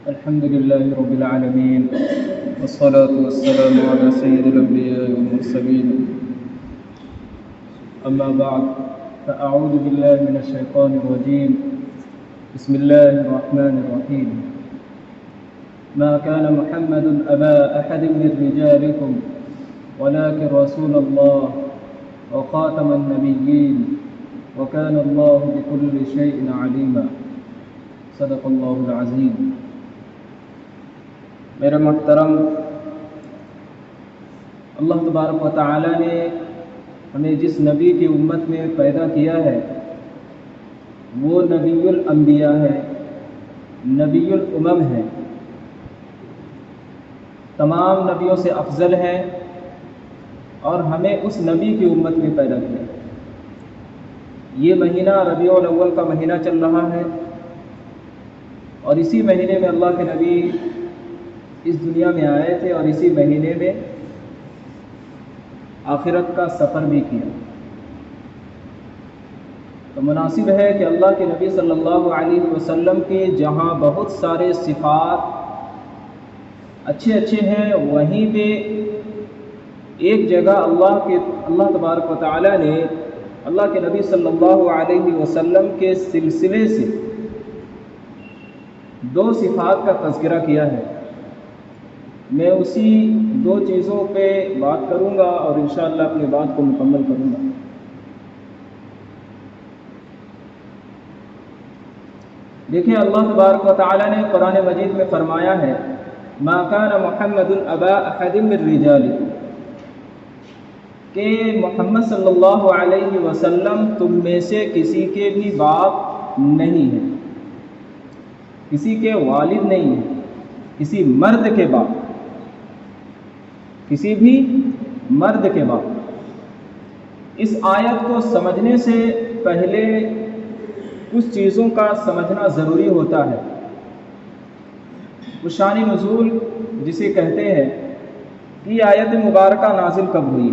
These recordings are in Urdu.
الحمد لله رب العالمين والصلاة والسلام على سيد الأنبياء والمرسلين أما بعد فأعوذ بالله من الشيطان الرجيم بسم الله الرحمن الرحيم ما كان محمد أبا أحد من رجالكم ولكن رسول الله وخاتم النبيين وكان الله بكل شيء عليما صدق الله العظيم. میرے محترم، اللہ تبارک و تعالی نے ہمیں جس نبی کی امت میں پیدا کیا ہے وہ نبی الانبیاء ہے، نبی الامم ہے، تمام نبیوں سے افضل ہے، اور ہمیں اس نبی کی امت میں پیدا کیا ہے۔ یہ مہینہ ربیع الاول کا مہینہ چل رہا ہے، اور اسی مہینے میں اللہ کے نبی اس دنیا میں آئے تھے، اور اسی مہینے میں آخرت کا سفر بھی کیا۔ تو مناسب ہے کہ اللہ کے نبی صلی اللہ علیہ وسلم کے جہاں بہت سارے صفات اچھے ہیں، وہیں پہ ایک جگہ اللہ تبارک و تعالی نے اللہ کے نبی صلی اللہ علیہ وسلم کے سلسلے سے دو صفات کا تذکرہ کیا ہے۔ میں اسی دو چیزوں پہ بات کروں گا اور انشاءاللہ اپنی بات کو مکمل کروں گا۔ دیکھیں، اللہ تبارک و تعالی نے قرآن مجید میں فرمایا ہے ما کان محمد ابا احد من رجالکم، کہ محمد صلی اللہ علیہ وسلم تم میں سے کسی کے بھی باپ نہیں ہے، کسی کے والد نہیں ہے، کسی مرد کے باپ، کسی بھی مرد کے باپ۔ اس آیت کو سمجھنے سے پہلے کچھ چیزوں کا سمجھنا ضروری ہوتا ہے۔ شان نزول جسے کہتے ہیں، یہ آیت مبارکہ نازل کب ہوئی؟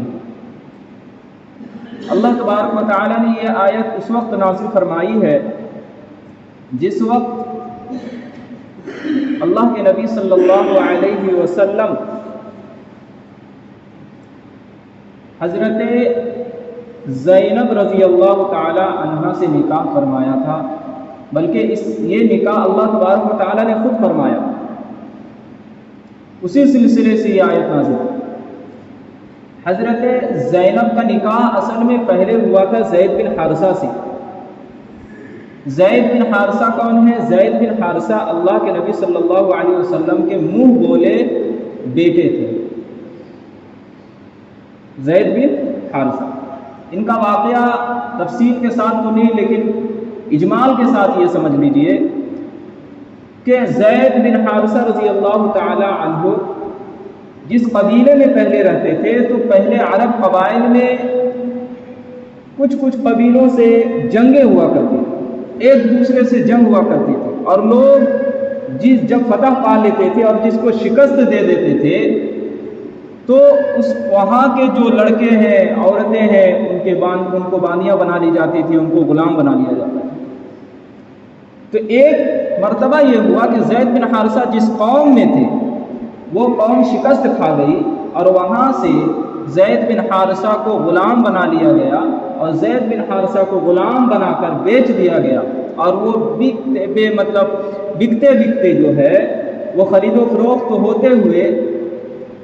اللہ تبارک و تعالی نے یہ آیت اس وقت نازل فرمائی ہے جس وقت اللہ کے نبی صلی اللہ علیہ وسلم حضرت زینب رضی اللہ تعالی عنہا سے نکاح فرمایا تھا، بلکہ یہ نکاح اللہ تبارک و تعالی نے خود فرمایا۔ اسی سلسلے سے یہ آیت نازل ہوئی۔ حضرت زینب کا نکاح اصل میں پہلے ہوا تھا زید بن حارثہ سے۔ زید بن حارثہ کون ہے؟ زید بن حارثہ اللہ کے نبی صلی اللہ علیہ وسلم کے منہ بولے بیٹے تھے، زید بن حارثہ۔ ان کا واقعہ تفصیل کے ساتھ تو نہیں، لیکن اجمال کے ساتھ یہ سمجھ لیجئے کہ زید بن حارثہ رضی اللہ تعالی عنہ جس قبیلے میں پہلے رہتے تھے، تو پہلے عرب قبائل میں کچھ قبیلوں سے جنگیں ہوا کرتی تھیں، ایک دوسرے سے جنگ ہوا کرتی تھی، اور لوگ جب فتح پا لیتے تھے اور جس کو شکست دے دیتے تھے تو وہاں کے جو لڑکے ہیں، عورتیں ہیں، ان کو بانیاں بنا لی جاتی تھی، ان کو غلام بنا لیا جاتا تھا۔ تو ایک مرتبہ یہ ہوا کہ زید بن حارثہ جس قوم میں تھے وہ قوم شکست کھا گئی، اور وہاں سے زید بن حارثہ کو غلام بنا لیا گیا، اور زید بن حارثہ کو غلام بنا کر بیچ دیا گیا، اور وہ بکتے جو ہے وہ خرید و فروخت ہوتے ہوئے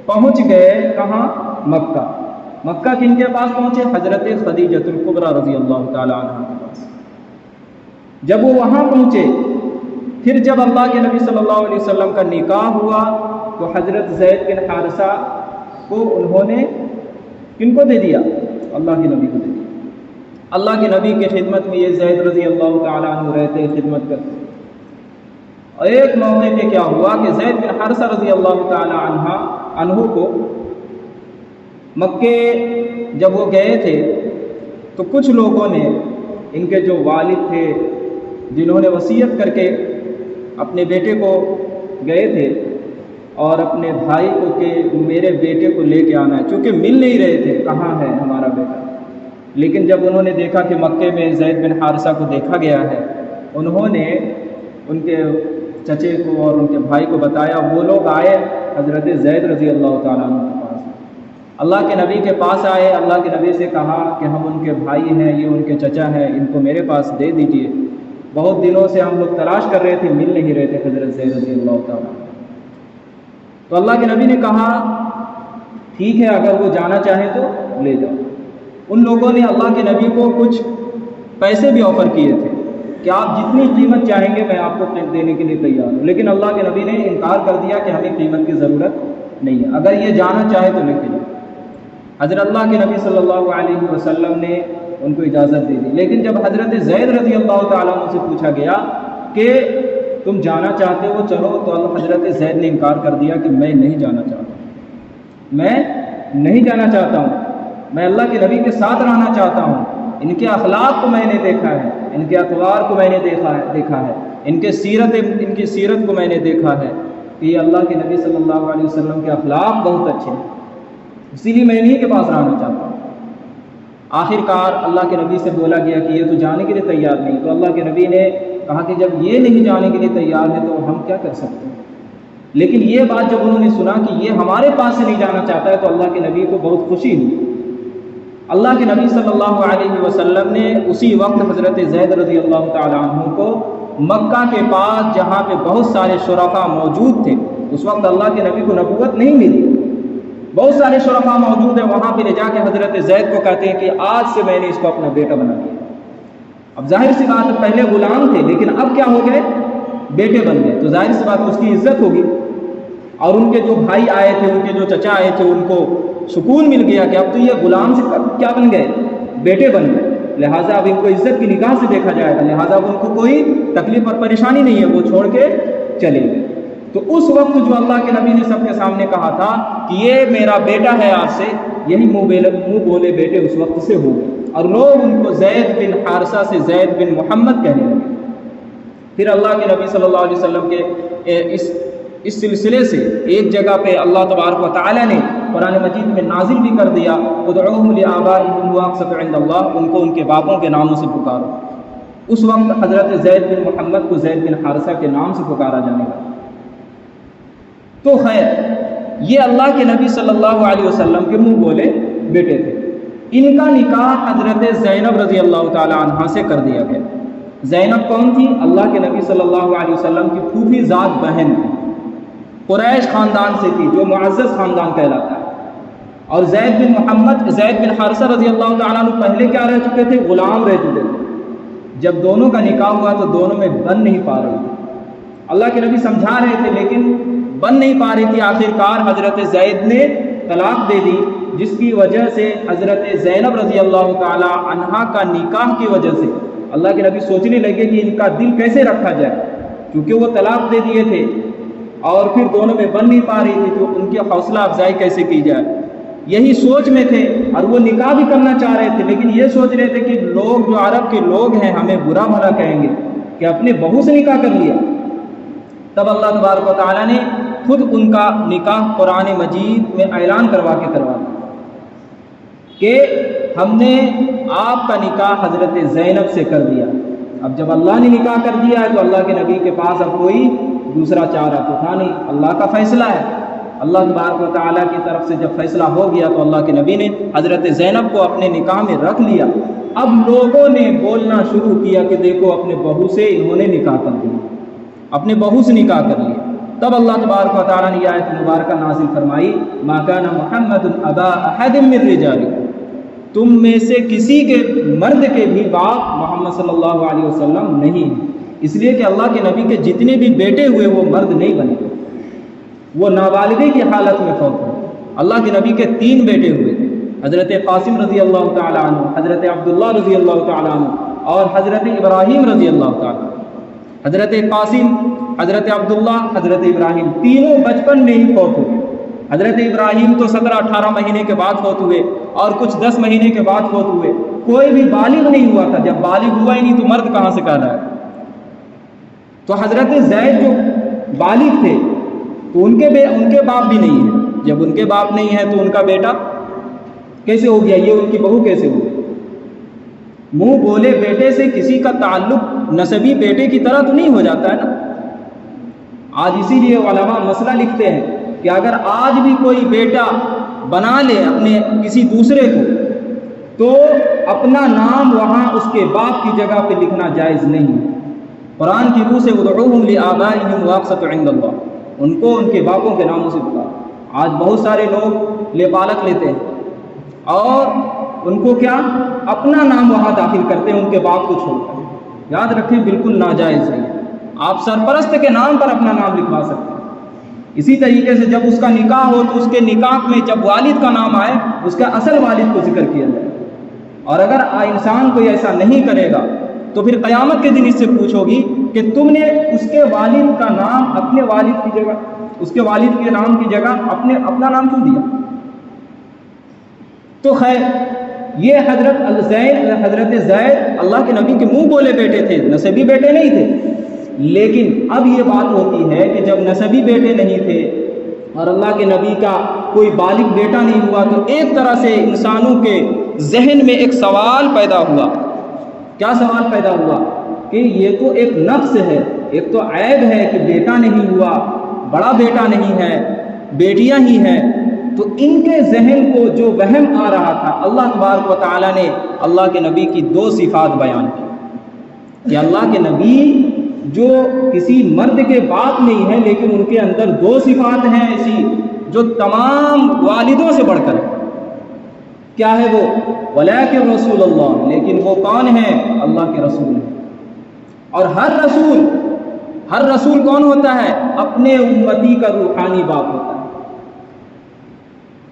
پہنچ گئے کہاں؟ مکہ کن کے پاس پہنچے؟ حضرت خدیجۃ الکبریٰ رضی اللہ تعالی عنہ کے پاس۔ جب وہ وہاں پہنچے، پھر جب اللہ کے نبی صلی اللہ علیہ وسلم کا نکاح ہوا تو حضرت زید بن حارثہ کو انہوں نے کن کو دے دیا؟ اللہ کے نبی کو دے دیا۔ اللہ کے نبی کی خدمت میں یہ زید رضی اللہ تعالی عنہ رہتے، خدمت کرتے۔ اور ایک موقع پہ کیا ہوا کہ زید بن حارثہ رضی اللہ تعالی عنہ کو مکے جب وہ گئے تھے تو کچھ لوگوں نے، ان کے جو والد تھے جنہوں نے وصیت کر کے اپنے بیٹے کو گئے تھے، اور اپنے بھائی کو کہ میرے بیٹے کو لے کے آنا ہے، چونکہ مل نہیں رہے تھے کہاں ہے ہمارا بیٹا۔ لیکن جب انہوں نے دیکھا کہ مکے میں زید بن حارثہ کو دیکھا گیا ہے، انہوں نے ان کے چچے کو اور ان کے بھائی کو بتایا۔ وہ لوگ آئے حضرت زید رضی اللہ تعالیٰ عنہ کے پاس، اللہ کے نبی کے پاس آئے، اللہ کے نبی سے کہا کہ ہم ان کے بھائی ہیں، یہ ان کے چچا ہیں، ان کو میرے پاس دے دیجئے، بہت دنوں سے ہم لوگ تلاش کر رہے تھے، مل نہیں رہے تھے حضرت زید رضی اللہ تعالیٰ۔ تو اللہ کے نبی نے کہا ٹھیک ہے، اگر وہ جانا چاہے تو لے جاؤ۔ ان لوگوں نے اللہ کے نبی کو کچھ پیسے بھی آفر کیے تھے کہ آپ جتنی قیمت چاہیں گے میں آپ کو دینے کے لیے تیار ہوں، لیکن اللہ کے نبی نے انکار کر دیا کہ ہمیں قیمت کی ضرورت نہیں ہے، اگر یہ جانا چاہے تو لے کے جاؤ۔ حضرت اللہ کے نبی صلی اللہ علیہ وسلم نے ان کو اجازت دے دی، لیکن جب حضرت زید رضی اللہ تعالیٰ عنہ سے پوچھا گیا کہ تم جانا چاہتے ہو چلو، تو حضرت زید نے انکار کر دیا کہ میں نہیں جانا چاہتا، میں نہیں جانا چاہتا ہوں، میں اللہ کے نبی کے ساتھ رہنا چاہتا ہوں، ان کے اخلاق کو میں نے دیکھا ہے، ان کے اطوار کو میں نے دیکھا ہے، ان کی سیرت کو میں نے دیکھا ہے کہ یہ اللہ کے نبی صلی اللہ علیہ وسلم کے اخلاق بہت اچھے ہیں، اسی لیے میں انہی کے پاس رہنا چاہتا ہوں۔ آخر کار اللہ کے نبی سے بولا گیا کہ یہ تو جانے کے لیے تیار نہیں، تو اللہ کے نبی نے کہا کہ جب یہ نہیں جانے کے لیے تیار ہے تو ہم کیا کر سکتے ہیں۔ لیکن یہ بات جب انہوں نے سنا کہ یہ ہمارے پاس سے نہیں جانا چاہتا ہے تو اللہ کے نبی کو بہت خوشی ہوئی۔ اللہ کے نبی صلی اللہ علیہ وسلم نے اسی وقت حضرت زید رضی اللہ تعالیٰ عنہ کو مکہ کے پاس جہاں پہ بہت سارے شرفاء موجود تھے، اس وقت اللہ کے نبی کو نبوت نہیں ملی، بہت سارے شرفاء موجود ہیں، وہاں پہ لے جا کے حضرت زید کو کہتے ہیں کہ آج سے میں نے اس کو اپنا بیٹا بنا دیا۔ اب ظاہر سی بات ہے پہلے غلام تھے، لیکن اب کیا ہو گئے، بیٹے بن گئے، تو ظاہر سی بات اس کی عزت ہوگی۔ اور ان کے جو بھائی آئے تھے، ان کے جو چچا آئے تھے، ان کو سکون مل گیا کہ اب تو یہ غلام سے کیا بن گئے، بیٹے بن گئے، لہٰذا اب ان کو عزت کی نگاہ سے دیکھا جائے گا، لہٰذا اب ان کو کوئی تکلیف اور پریشانی نہیں ہے، وہ چھوڑ کے چلے گئے۔ تو اس وقت جو اللہ کے نبی نے سب کے سامنے کہا تھا کہ یہ میرا بیٹا ہے آج سے، یہی منہ بولے بیٹے اس وقت سے ہو گئے، اور لوگ ان کو زید بن حارثہ سے زید بن محمد کہنے لگے۔ پھر اللہ کے نبی صلی اللہ علیہ وسلم کے اس سلسلے سے ایک جگہ پہ اللہ تبارک و تعالی نے قرآن مجید میں نازل بھی کر دیا، ادعوہم لآبائہم هو اقسط عند اللہ، ان کو ان کے باپوں کے ناموں سے پکارو۔ اس وقت حضرت زید بن محمد کو زید بن حارثہ کے نام سے پکارا جانے لگا۔ تو خیر، یہ اللہ کے نبی صلی اللہ علیہ وسلم کے منہ بولے بیٹے تھے۔ ان کا نکاح حضرت زینب رضی اللہ تعالی عنہا سے کر دیا گیا۔ زینب کون تھی؟ اللہ کے نبی صلی اللہ علیہ وسلم کی پھوپھی ذات بہن تھی، قریش خاندان سے تھی، جو معزز خاندان کہلاتا ہے۔ اور زید بن محمد، زید بن حارثہ رضی اللہ تعالیٰ عنہ پہلے کیا رہ چکے تھے؟ غلام رہ چکے تھے۔ جب دونوں کا نکاح ہوا تو دونوں میں بن نہیں پا رہی تھی، اللہ کے نبی سمجھا رہے تھے لیکن بن نہیں پا رہی تھی۔ آخر کار حضرت زید نے طلاق دے دی، جس کی وجہ سے حضرت زینب رضی اللہ تعالیٰ عنہا کا نکاح کی وجہ سے اللہ کے نبی سوچنے لگے کہ ان کا دل کیسے رکھا جائے، کیونکہ وہ طلاق دے دیے تھے اور پھر دونوں میں بن نہیں پا رہی تھی، تو ان کی حوصلہ افزائی کیسے کی جائے، یہی سوچ میں تھے۔ اور وہ نکاح بھی کرنا چاہ رہے تھے، لیکن یہ سوچ رہے تھے کہ لوگ جو عرب کے لوگ ہیں ہمیں برا بھلا کہیں گے کہ اپنے بہو سے نکاح کر لیا۔ تب اللہ تبارک و تعالیٰ نے خود ان کا نکاح قرآن مجید میں اعلان کروا دیا کہ ہم نے آپ کا نکاح حضرت زینب سے کر دیا۔ اب جب اللہ نے نکاح کر دیا ہے تو اللہ کے نبی کے پاس اب کوئی دوسرا چارہ تو تھا نہیں، اللہ کا فیصلہ ہے۔ اللہ تبارک و تعالیٰ کی طرف سے جب فیصلہ ہو گیا تو اللہ کے نبی نے حضرت زینب کو اپنے نکاح میں رکھ لیا۔ اب لوگوں نے بولنا شروع کیا کہ دیکھو اپنے بہو سے انہوں نے نکاح کر دیا، اپنے بہو سے نکاح کر لیا۔ تب اللہ تبارک و تعالیٰ نے یہ آیت مبارکہ نازل فرمائی، ما کان محمد ابا احد من رجالکم، تم میں سے کسی کے مرد کے بھی باپ محمد صلی اللہ علیہ وسلم نہیں، اس لیے کہ اللہ کے نبی کے جتنے بھی بیٹے ہوئے وہ مرد نہیں بنے، وہ نابالغی کی حالت میں فوت ہوئے۔ اللہ کے نبی کے 3 بیٹے ہوئے تھے، حضرت قاسم رضی اللہ تعالیٰ عنہ، حضرت عبداللہ رضی اللہ تعالیٰ عنہ اور حضرت ابراہیم رضی اللہ تعالیٰ عنہ۔ حضرت قاسم، حضرت عبداللہ، حضرت ابراہیم تینوں بچپن میں ہی فوت ہوئے۔ حضرت ابراہیم تو 17-18 مہینے کے بعد فوت ہوئے اور کچھ 10 مہینے کے بعد فوت ہوئے، کوئی بھی بالغ نہیں ہوا تھا، جب بالغ ہوا ہی نہیں تو مرد کہاں سے کہنا ہے۔ تو حضرت زید جو بالغ تھے تو ان کے باپ بھی نہیں ہے. جب ان کے باپ نہیں ہے تو ان کا بیٹا کیسے ہو گیا؟ یہ ان کی بہو کیسے ہو گئی؟ منہ بولے بیٹے سے کسی کا تعلق نسبی بیٹے کی طرح تو نہیں ہو جاتا ہے نا. آج اسی لیے علماء مسئلہ لکھتے ہیں کہ اگر آج بھی کوئی بیٹا بنا لے اپنے کسی دوسرے کو تو اپنا نام وہاں اس کے باپ کی جگہ پہ لکھنا جائز نہیں. قرآن کی روح سے ادعوہم لآبائہم واقسطوا عند اللہ، ان کو ان کے باپوں کے ناموں سے پکارو. آج بہت سارے لوگ لے پالک لیتے ہیں اور ان کو کیا اپنا نام وہاں داخل کرتے ہیں ان کے باپ کو چھوڑ کر. یاد رکھیں بالکل ناجائز ہے. آپ سرپرست کے نام پر اپنا نام لکھوا سکتے ہیں. اسی طریقے سے جب اس کا نکاح ہو تو اس کے نکاح میں جب والد کا نام آئے اس کا اصل والد کو ذکر کیا جائے. اور اگر انسان کوئی ایسا نہیں کرے گا تو پھر قیامت کے دن اس سے پوچھو گی کہ تم نے اس کے والد کا نام اپنے والد کی جگہ، اس کے والد کے نام کی جگہ اپنا نام کیوں دیا؟ تو خیر یہ حضرت زید اللہ کے نبی کے منہ بولے بیٹے تھے، نسبی بیٹے نہیں تھے. لیکن اب یہ بات ہوتی ہے کہ جب نسبی بیٹے نہیں تھے اور اللہ کے نبی کا کوئی بالغ بیٹا نہیں ہوا تو ایک طرح سے انسانوں کے ذہن میں ایک سوال پیدا ہوا. کیا سوال پیدا ہوا؟ کہ یہ تو ایک نقص ہے، ایک تو عیب ہے کہ بیٹا نہیں ہوا، بڑا بیٹا نہیں ہے، بیٹیاں ہی ہیں. تو ان کے ذہن کو جو وہم آ رہا تھا، اللہ تبارک و تعالیٰ نے اللہ کے نبی کی دو صفات بیان کی کہ اللہ کے نبی جو کسی مرد کے باپ نہیں ہے لیکن ان کے اندر دو صفات ہیں ایسی جو تمام والدوں سے بڑھ کر ہے. کیا ہے وہ؟ ولیکن رسول اللہ، لیکن وہ کون ہے؟ اللہ کے رسول ہیں. اور ہر رسول کون ہوتا ہے؟ اپنے امتی کا روحانی باپ ہوتا ہے.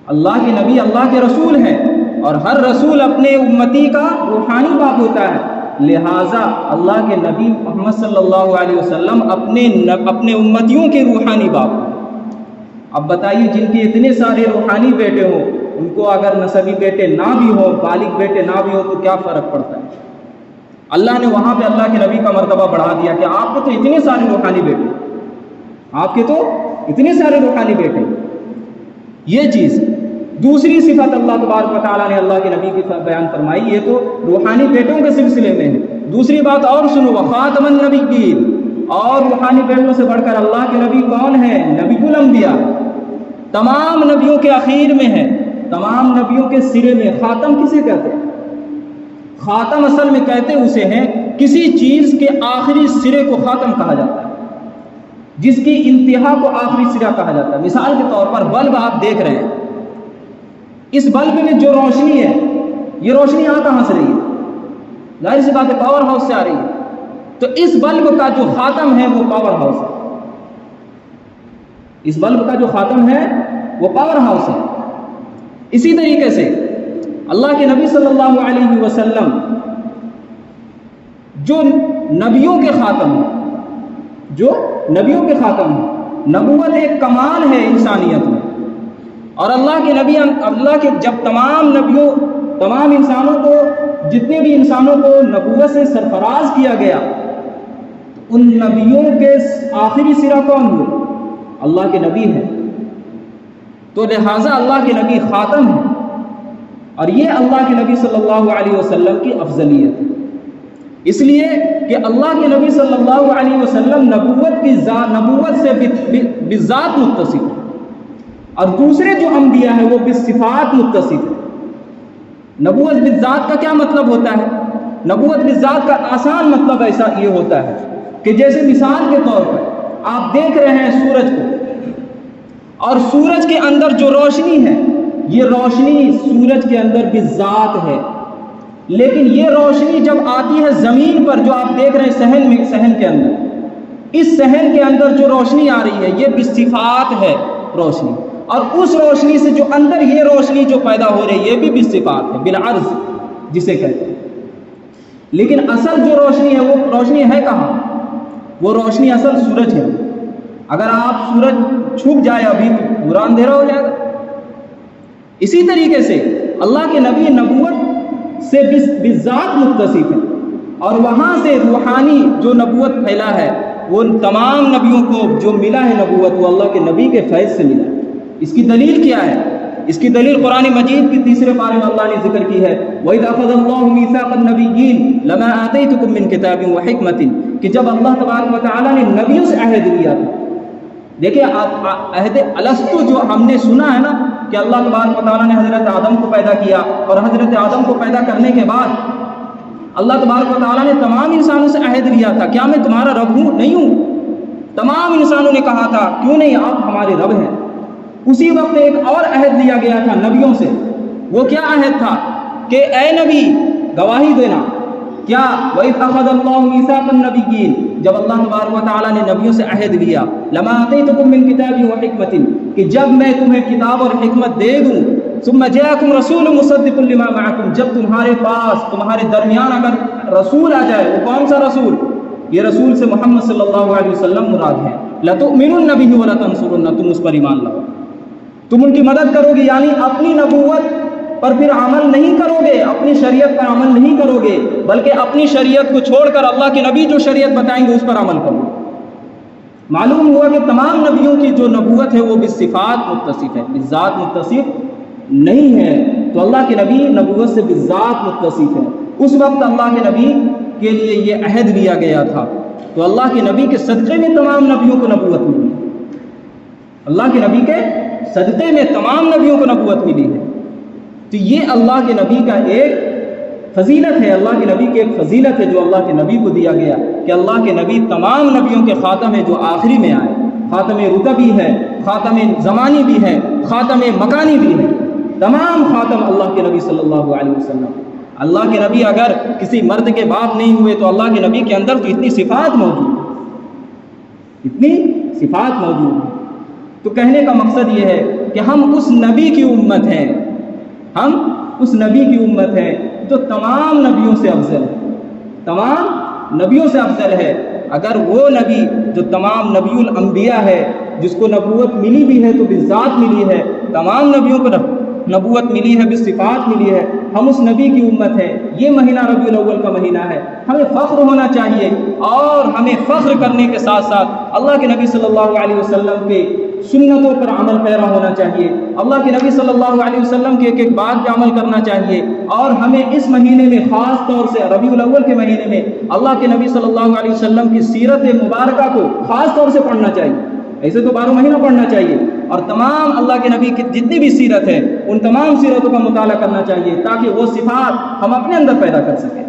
اللہ کے نبی اللہ کے رسول ہیں اور ہر رسول اپنے امتی کا روحانی باپ ہوتا ہے. لہٰذا اللہ کے نبی محمد صلی اللہ علیہ وسلم اپنے امتیوں کے روحانی باپ ہیں. اب بتائیے جن کے اتنے سارے روحانی بیٹے ہوں ان کو اگر نسبی بیٹے نہ بھی ہو، بالغ بیٹے نہ بھی ہو تو کیا فرق پڑتا ہے؟ اللہ نے وہاں پہ اللہ کے نبی کا مرتبہ بڑھا دیا کہ آپ کے تو اتنے سارے روحانی بیٹے، آپ کے تو اتنے سارے روحانی بیٹے. یہ چیز دوسری صفت اللہ تبارک و تعالیٰ نے اللہ کے نبی کی بیان فرمائی، یہ تو روحانی بیٹوں کے سلسلے میں ہے. دوسری بات اور سنو، وخاتم النبیین، اور روحانی بیٹوں سے بڑھ کر اللہ کے نبی کون ہے؟ نبی الانبیاء، تمام نبیوں کے اخیر میں ہے، تمام نبیوں کے سرے میں. خاتم کسے کہتے ہیں؟ خاتم اصل میں کہتے اسے ہیں کسی چیز کے آخری سرے کو خاتم کہا جاتا ہے، جس کی انتہا کو آخری سرا کہا جاتا ہے. مثال کے طور پر بلب آپ دیکھ رہے ہیں، اس بلب میں جو روشنی ہے یہ روشنی کہاں سے رہی ہے؟ ظاہر سی بات ہے پاور ہاؤس سے آ رہی ہے. تو اس بلب کا جو خاتم ہے وہ پاور ہاؤس ہے. اس بلب کا جو خاتم ہے وہ پاور ہاؤس ہے. اسی طریقے سے اللہ کے نبی صلی اللہ علیہ وسلم جو نبیوں کے خاتم ہیں، جو نبیوں کے خاتم ہیں، نبوت ایک کمال ہے انسانیت میں. اور اللہ کے نبی، اللہ کے جب تمام انسانوں کو، جتنے بھی انسانوں کو نبوت سے سرفراز کیا گیا، ان نبیوں کے آخری سرا کون ہوئے؟ اللہ کے نبی ہیں. تو لہٰذا اللہ کے نبی خاتم ہیں اور یہ اللہ کے نبی صلی اللہ علیہ وسلم کی افضلیت ہے. اس لیے کہ اللہ کے نبی صلی اللہ علیہ وسلم نبوت سے بالذات متصف ہے اور دوسرے جو انبیاء ہیں وہ بالصفات متصف ہے. نبوت بالذات کا کیا مطلب ہوتا ہے؟ نبوت بالذات کا آسان مطلب ایسا یہ ہوتا ہے کہ جیسے مثال کے طور پر آپ دیکھ رہے ہیں سورج کو، اور سورج کے اندر جو روشنی ہے یہ روشنی سورج کے اندر بالذات ہے. لیکن یہ روشنی جب آتی ہے زمین پر، جو آپ دیکھ رہے ہیں صحن کے اندر، اس صحن کے اندر جو روشنی آ رہی ہے یہ بالصفات ہے روشنی. اور اس روشنی سے جو اندر یہ روشنی جو پیدا ہو رہی ہے یہ بھی بالصفات ہے، بالعرض جسے کہتے ہیں. لیکن اصل جو روشنی ہے وہ روشنی ہے کہاں؟ وہ روشنی اصل سورج ہے. اگر آپ سورج چھپ جائے ابھی تو پورا اندھیرا ہو جائے گا. اسی طریقے سے اللہ کے نبی نبوت سے بالذات متصف ہے اور وہاں سے روحانی جو نبوت پھیلا ہے وہ تمام نبیوں کو جو ملا ہے نبوت وہ اللہ کے نبی کے فیض سے ملا ہے۔ اس کی دلیل کیا ہے؟ اس کی دلیل قرآن مجید کی تیسرے پارے میں اللہ نے ذکر کی ہے، وَإِذْ أَخَذَ اللَّهُ مِيثَاقَ النَّبِيِّينَ لَمَا آتَيْتُكُم مِّن كِتَابٍ وَحِكْمَةٍ، کہ جب اللہ تبارک و تعالیٰ نے نبیوں سے عہد لیا تھا۔ دیکھیں عہد الستو جو ہم نے سنا ہے نا کہ اللہ تبارک و تعالیٰ نے حضرت آدم کو پیدا کیا، اور حضرت آدم کو پیدا کرنے کے بعد اللہ تبارک و تعالیٰ نے تمام انسانوں سے عہد لیا تھا، کیا میں تمہارا رب ہوں؟ نہیں ہوں۔ تمام انسانوں نے کہا تھا کیوں نہیں، آپ ہمارے رب ہیں۔ اسی وقت ایک اور عہد لیا گیا تھا نبیوں سے، وہ کیا عہد تھا کہ اے نبی گواہی دینا، کیا وَإِذْ أَخَذَ اللَّهُ مِيثَاقَ النَّبِيِّينَ، جب اللہ تبارک و تعالیٰ نے نبیوں سے عہد لیا، لَمَا آتَيْتُكُم مِّن كِتَابٍ وَحِكْمَةٍ، کہ جب میں تمہیں کتاب اور حکمت دے دوں، ثُمَّ جَاءَكُمْ رَسُولٌ مُصَدِّقٌ لِّمَا مَعَكُمْ، جب تمہارے پاس تمہارے درمیان اگر رسول آ جائے، وہ کون سا رسول؟ یہ رسول سے محمد صلی اللہ علیہ وسلم مراد ہے۔ لَتُؤْمِنُنَّ بِهِ وَلَتَنصُرُنَّ، تم اس پر ایمان لاؤ، تم ان کی مدد کرو گے، یعنی اپنی نبوت پر پھر عمل نہیں کرو گے، اپنی شریعت پر عمل نہیں کرو گے، بلکہ اپنی شریعت کو چھوڑ کر اللہ کے نبی جو شریعت بتائیں گے اس پر عمل کرو۔ معلوم ہوا کہ تمام نبیوں کی جو نبوت ہے وہ بالصفات متصف ہے، بالذات متصف نہیں ہے، تو اللہ کے نبی نبوت سے بالذات متصف ہے۔ اس وقت اللہ کے نبی کے لیے یہ عہد لیا گیا تھا، تو اللہ کے نبی کے صدقے میں تمام نبیوں کو نبوت ملی، اللہ کے نبی کے صدقے میں تمام نبیوں کو نبوت ملی ہے۔ تو یہ اللہ کے نبی کا ایک فضیلت ہے، اللہ کے نبی کی ایک فضیلت ہے جو اللہ کے نبی کو دیا گیا، کہ اللہ کے نبی تمام نبیوں کے خاتم ہے جو آخری میں آئے، خاتم رتبی ہے، خاتم زمانی بھی ہے، خاتم مکانی بھی ہے، تمام خاتم اللہ کے نبی صلی اللہ علیہ وسلم۔ اللہ کے نبی اگر کسی مرد کے باپ نہیں ہوئے تو اللہ کے نبی کے اندر تو اتنی صفات موجود ہیں، اتنی صفات موجود ہیں۔ تو کہنے کا مقصد یہ ہے کہ ہم اس نبی کی امت ہیں، ہم اس نبی کی امت ہیں جو تمام نبیوں سے افضل ہے، تمام نبیوں سے افضل ہے۔ اگر وہ نبی جو تمام نبی الانبیاء ہے، جس کو نبوت ملی بھی ہے تو بالذات ملی ہے، تمام نبیوں کو نبوت ملی ہے، بالصفات ملی ہے، ہم اس نبی کی امت ہیں۔ یہ مہینہ ربیع الاول کا مہینہ ہے، ہمیں فخر ہونا چاہیے، اور ہمیں فخر کرنے کے ساتھ ساتھ اللہ کے نبی صلی اللہ علیہ وسلم کے سنتوں پر عمل پیرا ہونا چاہیے، اللہ کے نبی صلی اللہ علیہ وسلم کے ایک ایک بات پہ عمل کرنا چاہیے، اور ہمیں اس مہینے میں خاص طور سے ربیع الاول کے مہینے میں اللہ کے نبی صلی اللہ علیہ وسلم کی سیرت مبارکہ کو خاص طور سے پڑھنا چاہیے۔ ایسے تو 12 مہینہ پڑھنا چاہیے، اور تمام اللہ کے نبی کی جتنی بھی سیرت ہے ان تمام سیرتوں کا مطالعہ کرنا چاہیے، تاکہ وہ صفات ہم اپنے اندر پیدا کر سکیں،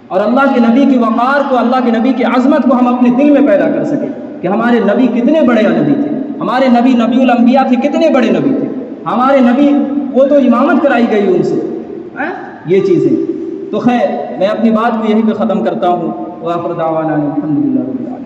اور اللہ کے نبی کی وقار کو، اللہ کے نبی کی عظمت کو ہم اپنے دل میں پیدا کر سکیں، کہ ہمارے نبی کتنے بڑے نبی تھے، ہمارے نبی نبی الانبیاء تھے، کتنے بڑے نبی تھے ہمارے نبی، وہ تو امامت کرائی گئی ان سے، یہ چیزیں۔ تو خیر، میں اپنی بات کو یہیں پہ ختم کرتا ہوں، وآخر دعوانا الحمدللہ رب العالمین۔